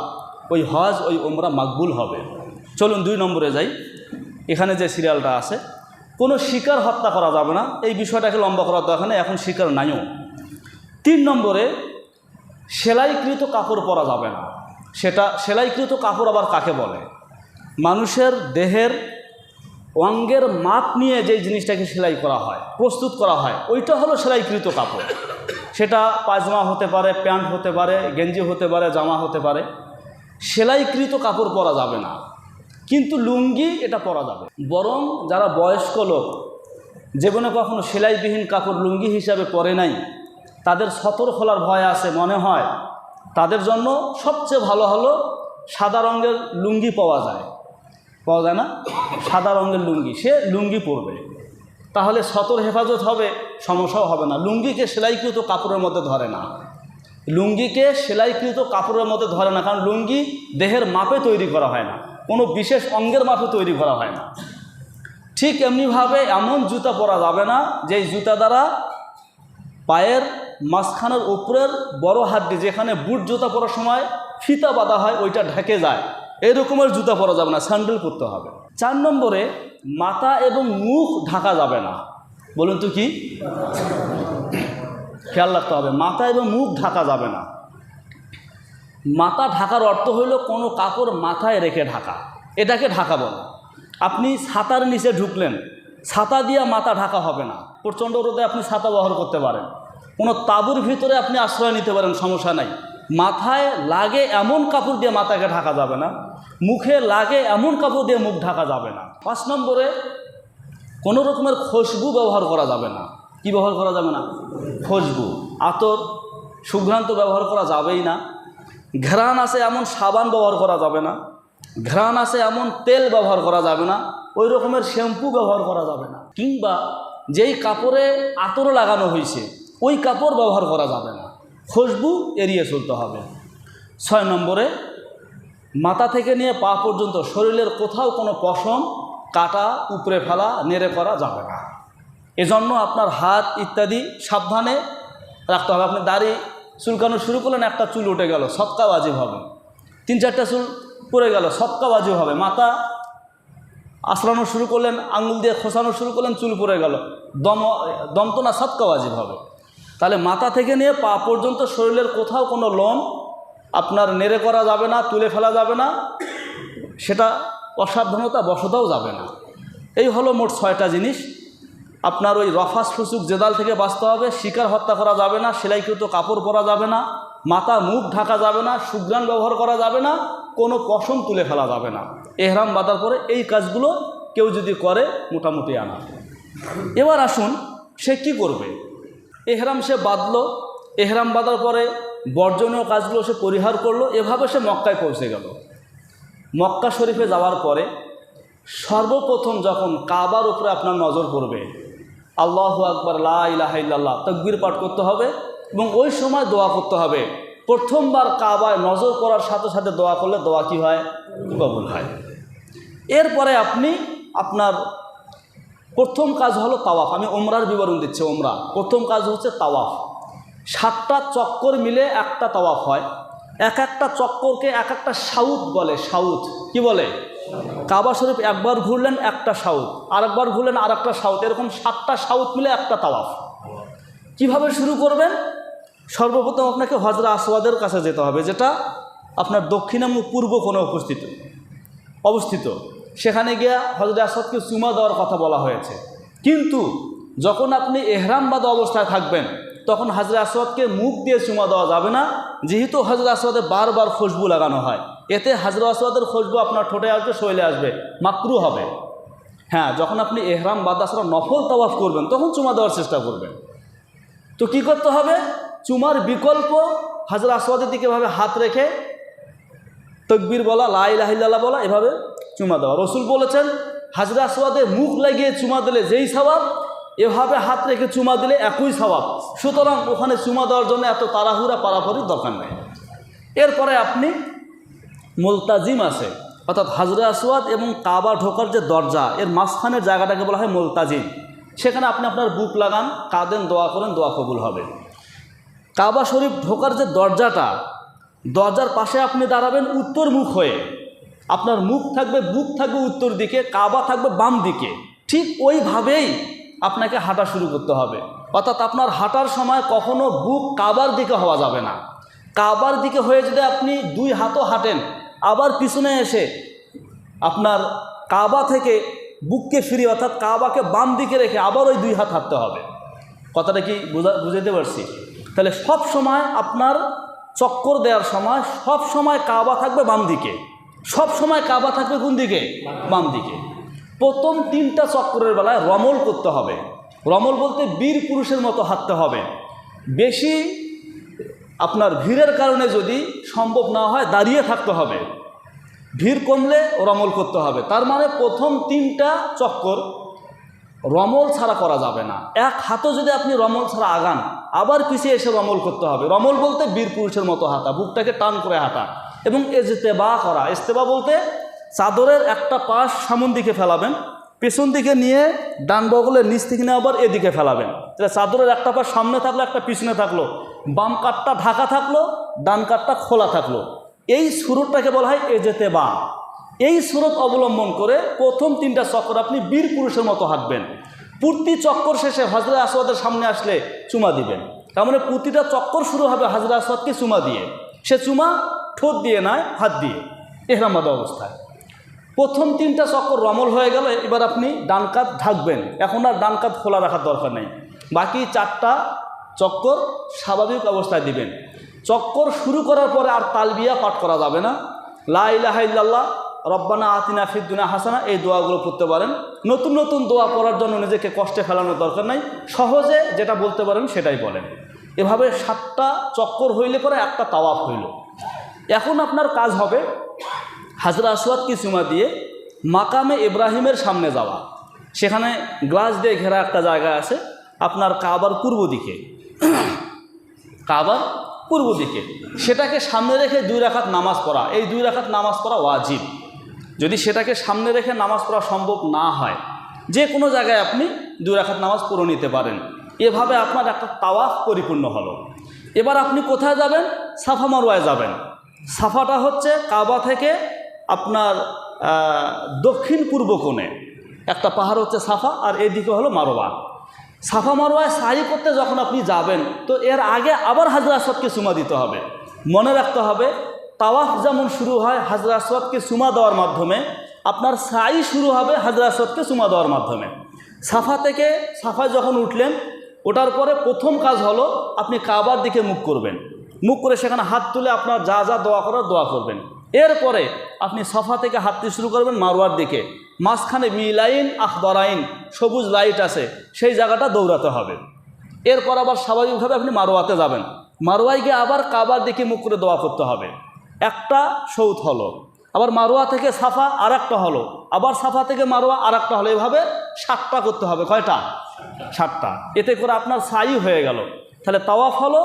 ওই হজ, ওই ওমরা মাকবুল হবে। চলুন 2 নম্বরে যাই। এখানে যে সিরিয়ালটা আছে, কোনো শিকার হত্যা করা যাবে না। এই বিষয়টাকে লম্বা করার দরকার নেই, এখন শিকার নাইও। 3 নম্বরে সেলাইকৃত কাপড় পরা যাবে না। সেটা সেলাইকৃত কাপড় আবার কাকে বলে? মানুষের দেহের অঙ্গের মাপ নিয়ে যেই জিনিসটাকে সেলাই করা হয়, প্রস্তুত করা হয়, ওইটা হলো সেলাইকৃত কাপড়। সেটা পায়জামা হতে পারে, প্যান্ট হতে পারে, গেঞ্জি হতে পারে, জামা হতে পারে। সেলাইকৃত কাপড় পরা যাবে না। কিন্তু লুঙ্গি এটা পরা যাবে। বরং যারা বয়স্ক লোক, জীবনে কখনো সেলাইবিহীন কাপড় লুঙ্গি হিসাবে পরে নাই, তাদের সতর খোলার ভয় আছে মনে হয়, তাদের জন্য সবচেয়ে ভালো হলো সাদা রঙের লুঙ্গি পাওয়া যায় না? সাদা রঙের লুঙ্গি, সে লুঙ্গি পরবে, তাহলে সতর হেফাজত হবে, সমস্যাও হবে না। লুঙ্গিকে সেলাইকৃত কাপড়ের মধ্যে ধরে না, লুঙ্গিকে সেলাইকৃত কাপড়ের মধ্যে ধরে না, কারণ লুঙ্গি দেহের মাপে তৈরি করা হয় না, কোনো বিশেষ অঙ্গের মাপে তৈরি করা হয় না। ঠিক এমনিভাবে এমন জুতা পরা যাবে না যেই জুতা দ্বারা পায়ের মাঝখানের উপরের বড় হাড্ডি, যেখানে বুট জুতা পরার সময় ফিতা বাঁধা হয়, ওইটা ঢেকে যায়, এই রকমের জুতা পরা যাবে না, স্যান্ডেল পরতে হবে। 4 নম্বরে মাথা এবং মুখ ঢাকা যাবে না। বলুন তো কি? খেয়াল রাখতে হবে, মাথা এবং মুখ ঢাকা যাবে না। মাথা ঢাকার অর্থ হইল কোনো কাপড় মাথায় রেখে ঢাকা, এটাকে ঢাকা বলে। আপনি ছাতার নিচে ঢুকলেন, ছাতা দিয়ে মাথা ঢাকা হবে না। প্রচণ্ড রোদে আপনি ছাতা ব্যবহার করতে পারেন, কোনো তাঁবুর ভিতরে আপনি আশ্রয় নিতে পারেন, সমস্যা নাই। মাথায় লাগে এমন কাপড় দিয়ে মাথাকে ঢাকা যাবে না, মুখে লাগে এমন কাপড় দিয়ে মুখ ঢাকা যাবে না। 5 নম্বরে কোনো রকমের খুশবু ব্যবহার করা যাবে না। কি ব্যবহার করা যাবে না? খুশবু, আতর, সুঘ্রান্ত ব্যবহার করা যাবেই না। ঘ্রাণ আছে এমন সাবান ব্যবহার করা যাবে না, ঘ্রাণ আছে এমন তেল ব্যবহার করা যাবে না, ওই রকমের শ্যাম্পু ব্যবহার করা যাবে না। কিংবা যেই কাপড়ে আতর লাগানো হয়েছে ওই কাপড় ব্যবহার করা যাবে না, খুশবু এড়িয়ে চলতে হবে। 6 নম্বরে মাথা থেকে নিয়ে পা পর্যন্ত শরীরের কোথাও কোনো পশম, কাটা, উপড়ে ফেলা, নেড়ে করা যাবে না। এজন্য আপনার হাত ইত্যাদি সাবধানে রাখতে হবে। আপনি দাড়ি চুলকানো শুরু করলেন, একটা চুল উঠে গেল, সদকা ওয়াজিব হবে। 3-4টা চুল পড়ে গেল, সদকা ওয়াজিব হবে। মাথা আঁচড়ানো শুরু করলেন, আঙুল দিয়ে খোঁচানো শুরু করলেন, চুল পড়ে গেল, দম তো না, সদকা ওয়াজিব হবে। তাহলে মাথা থেকে নিয়ে পা পর্যন্ত শরীরের কোথাও কোনো লোম আপনার নেড়ে করা যাবে না, তুলে ফেলা যাবে না, সেটা অসাবধানতা বশতাও যাবে না। এই হলো মোট 6টা জিনিস। আপনার ওই রফাস ফুসুক জেদাল থেকে বাঁচতে হবে। শিকার হত্যা করা যাবে না, সেলাইকৃত কাপড় পরা যাবে না, মাথা মুখ ঢাকা যাবে না, সুঘ্রাণ ব্যবহার করা যাবে না, কোনো পশম তুলে ফেলা যাবে না। এহরাম বাঁধার পরে এই কাজগুলো কেউ যদি করে মোটামুটি আনা। এবার আসুন সে কি করবে। এহরাম সে বাঁধলো, এহরাম বাঁধার পরে বর্জনীয় কাজগুলো সে পরিহার করলো, এভাবে সে মক্কায় পৌঁছে গেল। মক্কা শরীফে যাওয়ার পরে সর্বপ্রথম যখন কাবার উপরে আপনার নজর পড়বে, আল্লাহু আকবার, লা ইলাহা ইল্লাল্লাহ তাকবীর পাঠ করতে হবে এবং ওই সময় দোয়া করতে হবে। প্রথমবার কাবায় নজর করার সাথে সাথে দোয়া করলে দোয়া কি হয়? কবুল হয়। এরপরে আপনি আপনার প্রথম কাজ হলো তাওয়াফ। আমি ওমরার বিবরণ দিচ্ছি। ওমরা প্রথম কাজ হচ্ছে তাওয়াফ। 7টা চক্কর মিলে একটা তাওয়াফ হয়। এক একটা চক্করকে এক একটা সাউত বলে। সাউত কি বলে? কাবা শরীফ একবার ঘুরলেন একটা সাউত, আরেকবার ঘুরলেন আর একটা সাউত, এরকম 7টা সাউত মিলে একটা তাওয়াফ। কিভাবে শুরু করবেন? সর্বপ্রথম আপনাকে হজরে আসওয়াদের কাছে যেতে হবে, যেটা আপনার দক্ষিণামুখ পূর্ব কোণে অবস্থিত। সেখানে গিয়ে হজরে আসওয়াদকে চুমা দেওয়ার কথা বলা হয়েছে। কিন্তু যখন আপনি এহরাম বাঁধা অবস্থায় থাকবেন তখন হজরে আসওয়াদকে মুখ দিয়ে চুমা দেওয়া যাবে না, যেহেতু হজরে আসওয়াদে বারবার খুশবু লাগানো হয়। এতে হজরে আসওয়াদের খুশবু আপনার ঠোঁটে আসবে, শরীরে আসবে, মাকরু হবে। হ্যাঁ, যখন আপনি এহরাম বাঁধা ছাড়া নফল তাওয়াফ করবেন তখন চুমা দেওয়ার চেষ্টা করবেন। তো কি করতে হবে? চুমার বিকল্প হজরে আসওয়াদের দিকে এভাবে হাত রেখে তাকবীর বলা, লা ইলাহা ইল্লাল্লাহ বলা, এভাবে চুমা দেওয়া। রসুল বলেছেন হজরে আসওয়াদে মুখ লাগিয়ে চুমা দিলে যেই সওয়াব, এভাবে হাত রেখে চুমা দিলে একই সওয়াব। সুতরাং ওখানে চুমা দেওয়ার জন্য এত তাড়াহুড়া পারাপারির দরকার নেই। এরপরে আপনি মুলতাজিম আছে, অর্থাৎ হজরে আসওয়াদ এবং কাবা ঢোকার যে দরজা, এর মাঝখানের জায়গাটাকে বলা হয় মুলতাজিম। সেখানে আপনি আপনার বুক লাগান, কাঁদেন, দোয়া করেন, দোয়া কবুল হবে। কাবা শরীফ ঢোকার যে দরজাটা, দরজার পাশে আপনি দাঁড়াবেন উত্তর মুখ হয়ে। আপনার মুখ থাকবে, বুক থাকবে উত্তর দিকে, কাবা থাকবে বাম দিকে। ঠিক ওইভাবেই আপনাকে হাঁটা শুরু করতে হবে। অর্থাৎ আপনার হাঁটার সময় কখনো বুক কাবার দিকে হওয়া যাবে না। কাবার দিকে হয়ে যদি আপনি 2 হাতও হাঁটেন, আবার পিছনে এসে আপনার কাবা থেকে বুককে ফিরিয়ে, অর্থাৎ কাবাকে বাম দিকে রেখে আবার ওই 2 হাত হাঁটতে হবে। কথাটা কি বুঝাতে পারছি? তাহলে সব সময় আপনার চক্কর দেওয়ার সময় সব সময় কাবা থাকবে বাম দিকে, সব সময় কাবা থাকবে কোন দিকে? বাম দিকে। প্রথম 3টা চক্করের বেলায় রমল করতে হবে। রমল বলতে বীর পুরুষের মতো হাঁটতে হবে। বেশি আপনার ভিড়ের কারণে যদি সম্ভব না হয় দাঁড়িয়ে থাকতে হবে, ভিড় কমলে রমল করতে হবে। তার মানে প্রথম 3টা চক্কর রমল ছাড়া করা যাবে না। এক হাতও যদি আপনি রমল ছাড়া আগান, আবার পিছিয়ে এসে রমল করতে হবে। রমল বলতে বীর পুরুষের মতো হাঁটা, বুকটাকে টান করে হাঁটা। এবং ইজতেবা করা। ইজতেবা বলতে চাদরের একটা পাশ সামন দিকে ফেলাবেন, পেছন দিকে নিয়ে ডান বগলের নিচ থেকে নিয়ে আবার এদিকে ফেলাবেন। তাহলে চাদরের একটা পাশ সামনে থাকলো, একটা পিছনে থাকলো, বাম কাঠটা ঢাকা থাকলো, ডান কাঠটা খোলা থাকলো। এই সুরতটাকে বলা হয় ইজতেবা। এই সুরত অবলম্বন করে প্রথম 3টা চক্কর আপনি বীর পুরুষের মতো হাঁটবেন। প্রতি চক্কর শেষে হজরে আসওয়াদের সামনে আসলে চুমা দিবেন। তার মানে প্রতিটা চক্কর শুরু হবে হজরে আসওয়াদকে চুমা দিয়ে। সে চুমা ঠোঁট দিয়ে নয়, হাত দিয়ে, এহরাম বাঁধা অবস্থায়। প্রথম 3টা চক্কর রমল হয়ে গেল। এবার আপনি ডান কাঁধ ঢাকবেন। এখন আর ডান কাঁধ খোলা রাখার দরকার নেই। বাকি 4টা চক্কর স্বাভাবিক অবস্থায় দিবেন। চক্কর শুরু করার পরে আর তালবিয়া পাঠ করা যাবে না। লা ইলাহা ইল্লাল্লাহ, রব্বানা আতিনা ফিদ দুনিয়া হাসানা, এই দোয়াগুলো পড়তে পারেন। নতুন নতুন দোয়া পড়ার জন্য নিজেকে কষ্টে ফেলানোর দরকার নাই। সহজে যেটা বলতে পারেন সেটাই বলেন। এভাবে 7টা চক্কর হইলে পরে একটা তাওয়াফ হইল। এখন আপনার কাজ হবে হজরে আসওয়াদকে চুমা দিয়ে মাকামে ইব্রাহিমের সামনে যাওয়া। সেখানে গ্লাস দিয়ে ঘেরা একটা জায়গা আছে আপনার কাবার পূর্ব দিকে, কাবার পূর্ব দিকে। সেটাকে সামনে রেখে 2 রাকাত নামাজ পড়া। এই 2 রাকাত নামাজ পড়া ওয়াজিব। যদি সেটাকে সামনে রেখে নামাজ পড়া সম্ভব না হয়, যে কোনো জায়গায় আপনি 2 রাকাত নামাজ পড়ে নিতে পারেন। এভাবে আপনার একটা তাওয়াফ পরিপূর্ণ হলো। এবার আপনি কোথায় যাবেন? সাফা মারওয়ায় যাবেন। সাফাটা হচ্ছে কাবা থেকে আপনার দক্ষিণ পূর্ব কোণে একটা পাহাড় হচ্ছে সাফা, আর এদিকে হলো মারওয়া। সাফা মারওয়ায় সাই করতে যখন আপনি যাবেন তো এর আগে আবার হাজরা আসওয়াদকে চুমা দিতে হবে। মনে রাখতে হবে তাওয়াফ যেমন শুরু হয় হাজরা আসওয়াদকে চুমা দেওয়ার মাধ্যমে, আপনার সাই শুরু হবে হাজরা আসওয়াদকে চুমা দেওয়ার মাধ্যমে। সাফা থেকে সাফায় যখন উঠলেন, ওঠার পরে প্রথম কাজ হলো আপনি কাবার দিকে মুখ করবেন। মুখ করে সেখানে হাত তুলে আপনার যা যা দোয়া করার দোয়া করবেন। এরপরে আপনি সাফা থেকে হাঁটতে শুরু করবেন মারওয়ার দিকে। মাঝখানে মিলাইন আখবরাইন সবুজ লাইট আছে, সেই জায়গাটা দৌড়াতে হবে। এরপর আবার স্বাভাবিকভাবে আপনি মারওয়াতে যাবেন। মারওয়ায় গিয়ে আবার কাবার দিকে মুখ করে দোয়া করতে হবে। একটা সৌত হলো, আবার মারওয়া থেকে সাফা আর একটা হলো, আবার সাফা থেকে মারওয়া আর একটা হলো। এভাবে 7টা করতে হবে। কয়টা? 7টা। এতে করে আপনার সাই হয়ে গেল। তাহলে তাওয়াফ হলো,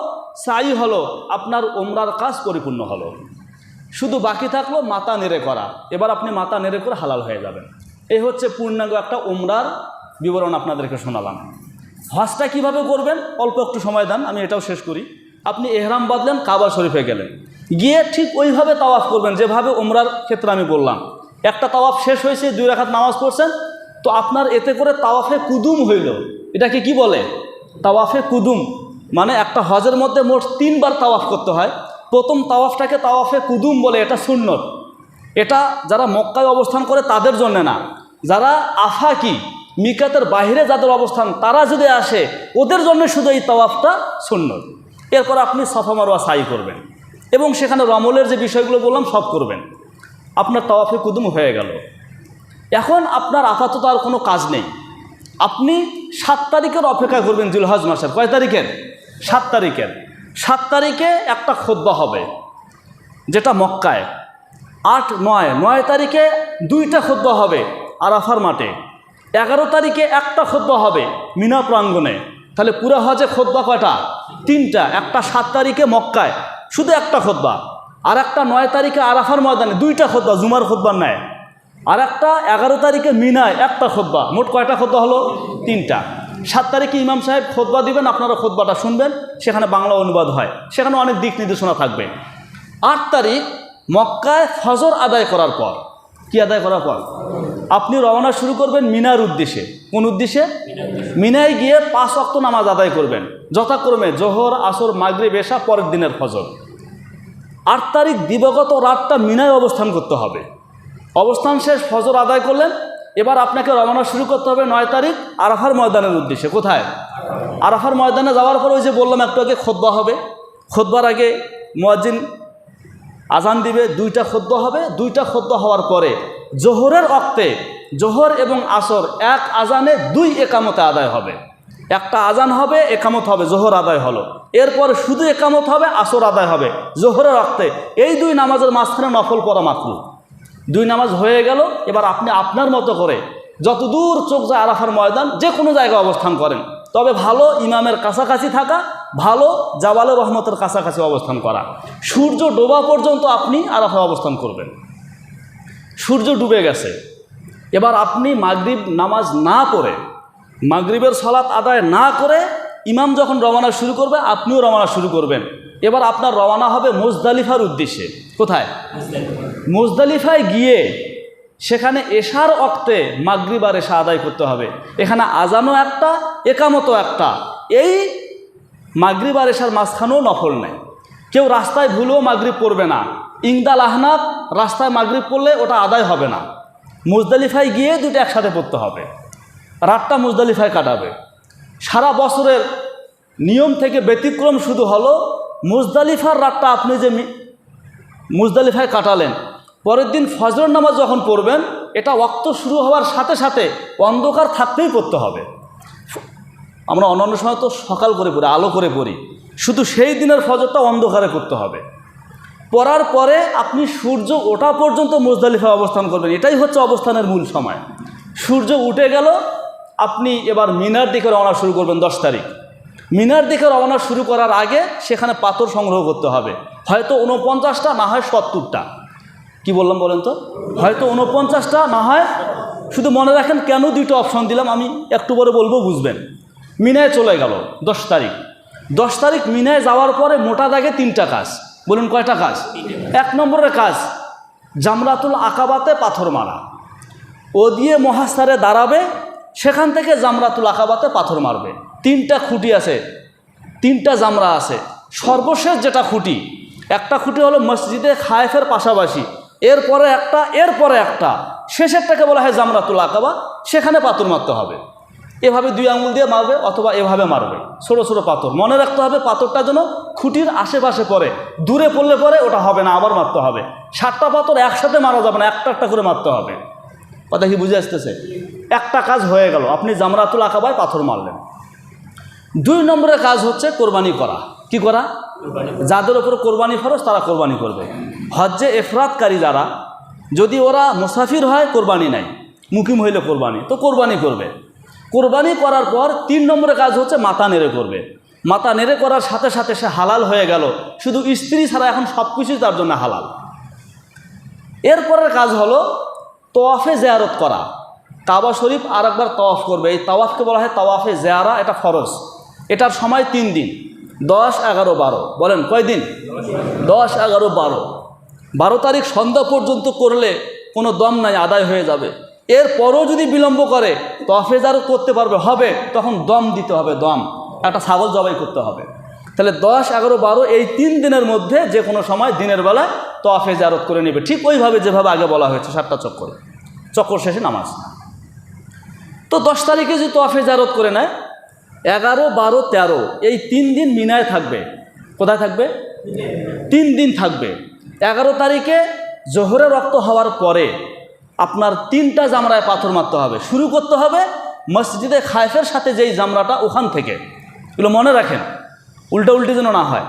সাই হলো, আপনার ওমরার কাজ পরিপূর্ণ হলো। শুধু বাকি থাকলো মাথা নেড়ে করা। এবার আপনি মাথা নেড়ে করে হালাল হয়ে যাবেন। এই হচ্ছে পূর্ণাঙ্গ একটা ওমরার বিবরণ আপনাদেরকে শোনালাম। হজটা কিভাবে করবেন অল্প একটু সময় দেন, আমি এটাও শেষ করি। আপনি এহরাম বাঁধলেন, কাবা শরীফে গেলেন, গিয়ে ঠিক ওইভাবে তাওয়াফ করবেন যেভাবে ওমরার ক্ষেত্রে আমি বললাম। একটা তাওয়াফ শেষ হয়েছে, 2 রাকাত নামাজ পড়ছেন, তো আপনার এতে করে তাওয়াফে কুদুম হইল। এটাকে কি বলে? তাওয়াফে কুদুম। মানে একটা হজের মধ্যে মোট 3বার তাওয়াফ করতে হয়। প্রথম তাওয়াফটাকে তাওয়াফে কুদুম বলে, এটা সুন্নত। এটা যারা মক্কায় অবস্থান করে তাদের জন্য না, যারা আফাকি মিকাতের বাইরে যাদের অবস্থান তারা যদি আসে ওদের জন্য শুধু এই তাওয়াফটা সুন্নত। এরপর আপনি সাফা মারওয়া সাই করবেন এবং সেখানে রমলের যে বিষয়গুলো বললাম সব করবেন। আপনার তাওয়াফে কুদুম হয়ে গেল। এখন আপনার আপাতত আর কোনো কাজ নেই। আপনি 7 তারিখের অপেক্ষা করবেন জিলহজ মাসের। কয় তারিখের? 7 তারিখের। 7 তারিখে একটা খুতবা হবে যেটা মক্কায়। 8, 9 তারিখে 2টা খুতবা হবে আরাফার মাঠে। 11 তারিখে একটা খুতবা হবে মিনা প্রাঙ্গণে। তাহলে পুরো হজে খুতবা কয়টা? 3টা। একটা 7 তারিখে মক্কায় শুধু একটা খুতবা, আর একটা 9 তারিখে আরাফার ময়দানে 2টা খুতবা জুমার খুতবার নেয়, আর একটা 11 তারিখে মিনায় একটা খুতবা। মোট কয়টা খুতবা হলো? 3টা। 7 তারিখে ইমাম সাহেব খুতবা দিবেন, আপনারা খুতবাটা শুনবেন, সেখানে বাংলা অনুবাদ হয়, সেখানে অনেক দিক নির্দেশনা থাকবে। 8 তারিখ মক্কায় ফজর আদায় করার পর, কি আদায় করার পর আপনি রওনা শুরু করবেন মিনার উদ্দেশ্যে। কোন উদ্দেশ্যে? মিনায় গিয়ে 5 ওয়াক্ত নামাজ আদায় করবেন যথাক্রমে জোহর, আসর, মাগরিব, এশা, পরের দিনের ফজর। 8 তারিখ দিবাগত রাতটা মিনায় অবস্থান করতে হবে। অবস্থান শেষ, ফজর আদায় করলেন, এবার আপনাকে রওনা শুরু করতে হবে 9 তারিখ আরাফার ময়দানের উদ্দেশ্যে। কোথায়? আরাফার ময়দানে যাওয়ার পর ওই যে বললাম একটু আগে খুতবা হবে। খুতবার আগে মুয়াজ্জিন আজান দিবে, 2টা খুতবা হবে। 2টা খুতবা হওয়ার পরে জোহরের ওয়াক্তে জোহর এবং আসর এক আজানে 2 একামতে আদায় হবে। একটা আজান হবে, একামত হবে, জোহর আদায় হলো। এরপর শুধু একামত হবে, আসর আদায় হবে জোহরের ওয়াক্তে। এই 2 নামাজের মাঝখানে নফল পড়া মাকরুহ। 2 নামাজ হয়ে গেল। এবার আপনি আপনার মতো করে যত দূর চোখ যায় আরাফার ময়দান যে কোনো জায়গায় অবস্থান করেন, তবে ভালো ইমামের কাছাকাছি থাকা, ভালো জাবালে রহমতের কাছাকাছি অবস্থান করা। সূর্য ডোবা পর্যন্ত আপনি আরাফায় অবস্থান করবেন। সূর্য ডুবে গেছে, এবার আপনি মাগরিব নামাজ না পড়ে, মাগরিবের সালাত আদায় না করে ইমাম যখন রওনা শুরু করবে আপনিও রওনা শুরু করবেন। এবার আপনার রওনা হবে মুজদালিফার উদ্দেশ্যে। কোথায়? মুজদালিফায় গিয়ে সেখানে এশার ওয়াক্তে মাগরিব আর এশা আদায় করতে হবে। এখানে আজানও একটা, একামতও একটা। এই মাগরিব আর এশার মাঝখানেও নফল নেই। কেউ রাস্তায় ভুলেও মাগরিব পড়বে না। ইংদাল আহনাফ রাস্তায় মাগরিব পড়লে ওটা আদায় হবে না। মুজদালিফায় গিয়ে 2টা একসাথে পড়তে হবে। রাতটা মুজদালিফায় কাটাবে। সারা বছরের নিয়ম থেকে ব্যতিক্রম শুধু হলো মুজদালিফার রাতটা আপনি যে মুজদালিফায় কাটালেন, পরের দিন ফজর নামাজ যখন পড়বেন এটা ওয়াক্ত শুরু হওয়ার সাথে সাথে অন্ধকার থাকতেই পড়তে হবে। আমরা অন্যান্য সময় তো সকাল করে পড়ি, আলো করে পড়ি, শুধু সেই দিনের ফজরটা অন্ধকারে করতে হবে। পড়ার পরে আপনি সূর্য ওঠা পর্যন্ত মুজদালিফায় অবস্থান করবেন। এটাই হচ্ছে অবস্থানের মূল সময়। সূর্য উঠে গেল, আপনি এবার মিনার দিকে রওনা শুরু করবেন। 10 তারিখ মিনার দিকে রওনা শুরু করার আগে সেখানে পাথর সংগ্রহ করতে হবে। হয়তো 49টা, না হয় 70টা। কি বললাম বলেন তো? হয়তো 49টা, না হয় শুধু মনে রাখেন কেন দুইটা অপশন দিলাম, আমি একটু পরে বলবো, বুঝবেন। মিনায় চলে গেল 10 তারিখ। 10 তারিখ মিনায় যাওয়ার পরে মোটা দাগে 3টা কাজ। বলুন কয়টা কাজ? 1 নম্বরের কাজ জামরাতুল আকাবাতে পাথর মারা। ও দিয়ে মহাস্তারে দাঁড়াবে, সেখান থেকে জামরাতুল আকাবাতে পাথর মারবে। 3টা খুঁটি আছে, 3টা জামরা আছে। সর্বশেষ যেটা খুঁটি, একটা খুঁটি হলো মসজিদে খায়েফের পাশাপাশি, এরপরে একটা, শেষেরটাকে বলা হয় জামরাতুল আকাবা, সেখানে পাথর মারতে হবে। এভাবে 2 আঙুল দিয়ে মারবে অথবা এভাবে মারবে, ছোটো ছোটো পাথর। মনে রাখতে হবে পাথরটা যেন খুঁটির আশেপাশে পড়ে, দূরে পড়লে পরে ওটা হবে না, আবার মারতে হবে। 7টা পাথর একসাথে মারা যাবে না, একটা করে মারতে হবে। কথা কি বুঝে আসতেছে? একটা কাজ হয়ে গেল, আপনি জামরাতুল আকাবায় পাথর মারলেন। 2 নম্বরের কাজ হচ্ছে কোরবানি করা। কি করা? যাদের ওপর কোরবানি ফরজ তারা কোরবানি করবে। হজ্জে এফরাতকারী যারা, যদি ওরা মুসাফির হয় কোরবানি নাই, মুকিম হইলে কোরবানি, তো কোরবানি করবে। কোরবানি করার পর 3 নম্বরের কাজ হচ্ছে মাথা নেড়ে করবে। মাথা নেড়ে করার সাথে সাথে সে হালাল হয়ে গেল, শুধু স্ত্রী ছাড়া এখন সব কিছুই তার জন্য হালাল। এরপরের কাজ হলো তওয়াফে জিয়ারত করা। কাবা শরীফ আর একবার তওয়াফ করবে। এই তওয়াফকে বলা হয় তওয়াফে জিয়ারা, এটা ফরজ। এটার সময় 3 দিন, 10, 11, 12। বলেন কয় দিন? 10, 11, 12। 12 তারিখ সন্ধ্যা পর্যন্ত করলে কোনো দম নাই, আদায় হয়ে যাবে। এরপরও যদি বিলম্ব করে তওয়াফে জিয়ারত করতে পারবে, হবে, তখন দম দিতে হবে, দম, একটা ছাগল জবাই করতে হবে। তাহলে 10, 11, 12 এই 3 দিনের মধ্যে যে কোনো সময় দিনের বেলা তওয়াফে জিয়ারত করে নেবে, ঠিক ওইভাবে যেভাবে আগে বলা হয়েছে, 7টা চক্কর শেষে নামাজ। তো 10 তারিখে যদি তওয়াফে জিয়ারত করে নেয়, 11, 12, 13 এই 3 দিন মিনায় থাকবে। কোথায় থাকবে? 3 দিন থাকবে। 11 তারিখে জোহরের রক্ত হওয়ার পরে আপনার 3টা জামরায় পাথর মারতে হবে। শুরু করতে হবে মসজিদে খায়েফের সাথে যেই জামরাটা, ওখান থেকে। এগুলো মনে রাখেন, উল্টি যেন না হয়।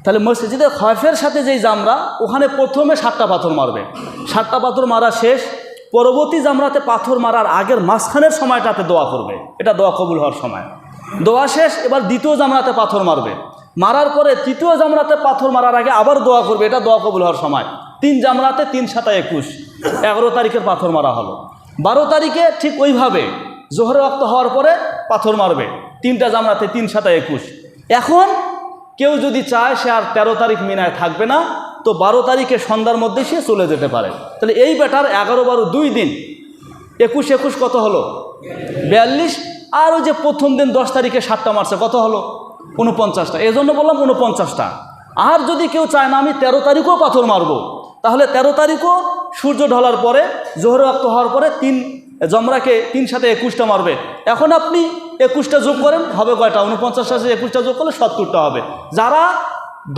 তাহলে মসজিদে খায়েফের সাথে যেই জামরা, ওখানে প্রথমে 7টা পাথর মারবে। 7টা পাথর মারা শেষ, পরবর্তী জামরাতে পাথর মারার আগের মাঝখানের সময়টাতে দোয়া করবে, এটা দোয়া কবুল হওয়ার সময়। দোয়া শেষ, এবার দ্বিতীয় জামরাতে পাথর মারবে। মারার পরে তৃতীয় জামরাতে পাথর মারার আগে আবার দোয়া করবে, এটা দোয়া কবুল হওয়ার সময়। 3 জামরাতে 3, 7, 21। 11 তারিখের পাথর মারা হলো। 12 তারিখে ঠিক ওইভাবে জোহরের রক্ত হওয়ার পরে পাথর মারবে, 3টা জামরাতে 3, 7, 21। এখন কেউ যদি চায় সে আর 13 তারিখ মিনায় থাকবে না, তো 12 তারিখে সন্ধ্যার মধ্যে সে চলে যেতে পারে। তাহলে এই বেটার 11, 12 2 দিন, 21, 21 কত হলো? 42। আর ওই যে প্রথম দিন 10 তারিখে 7টা মারছে, কত হলো? 49টা। এই জন্য বললাম 49টা। আর যদি কেউ চায় না আমি 13 তারিখও পাথর মারবো, তাহলে 13 তারিখও সূর্য ঢলার পরে, জোহর রক্ত হওয়ার পরে 3 জমরাকে 3, 7, 21টা মারবে। এখন আপনি 21টা যোগ করেন, হবে কয়টা? 49 সাথে 21টা যোগ করলে 70টা হবে। যারা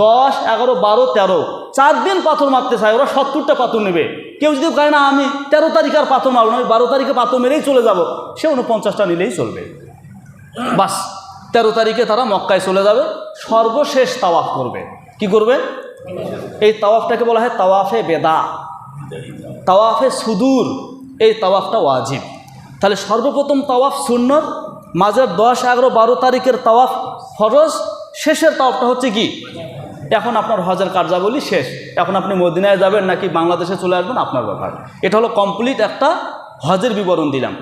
10, 11, 12, 13 4 দিন পাথর মারতে চায়, ওরা 70টা পাথর নেবে। কেউ যদি কয় না আমি 13 তারিখ আর পাথর মারব না, আমি 12 তারিখে পাথর মেরেই চলে যাব, সে 49টা নিলেই চলবে। বাস 13 তারিখে তারা মক্কায় চলে যাবে, সর্বশেষ তাওয়াফ করবে। কি করবে? এই তাওয়াফটাকে বলা হয় তাওয়াফে বেদা, তাওয়াফে সুদূর। এই তাওয়াফটা ওয়াজিব। তাহলে সর্বপ্রথম তাওয়াফ সুন্নত, মাঝের 10, 11, 12 তারিখের তাওয়াফ ফরজ, শেষের তাওয়াফটা হচ্ছে কি? এখন আপনার হজের কার্যাবলী শেষ। এখন আপনি মদিনায় যাবেন নাকি বাংলাদেশে চলে আসবেন, আপনার ব্যাপার। এটা হলো কমপ্লিট একটা হজের বিবরণ দিলাম।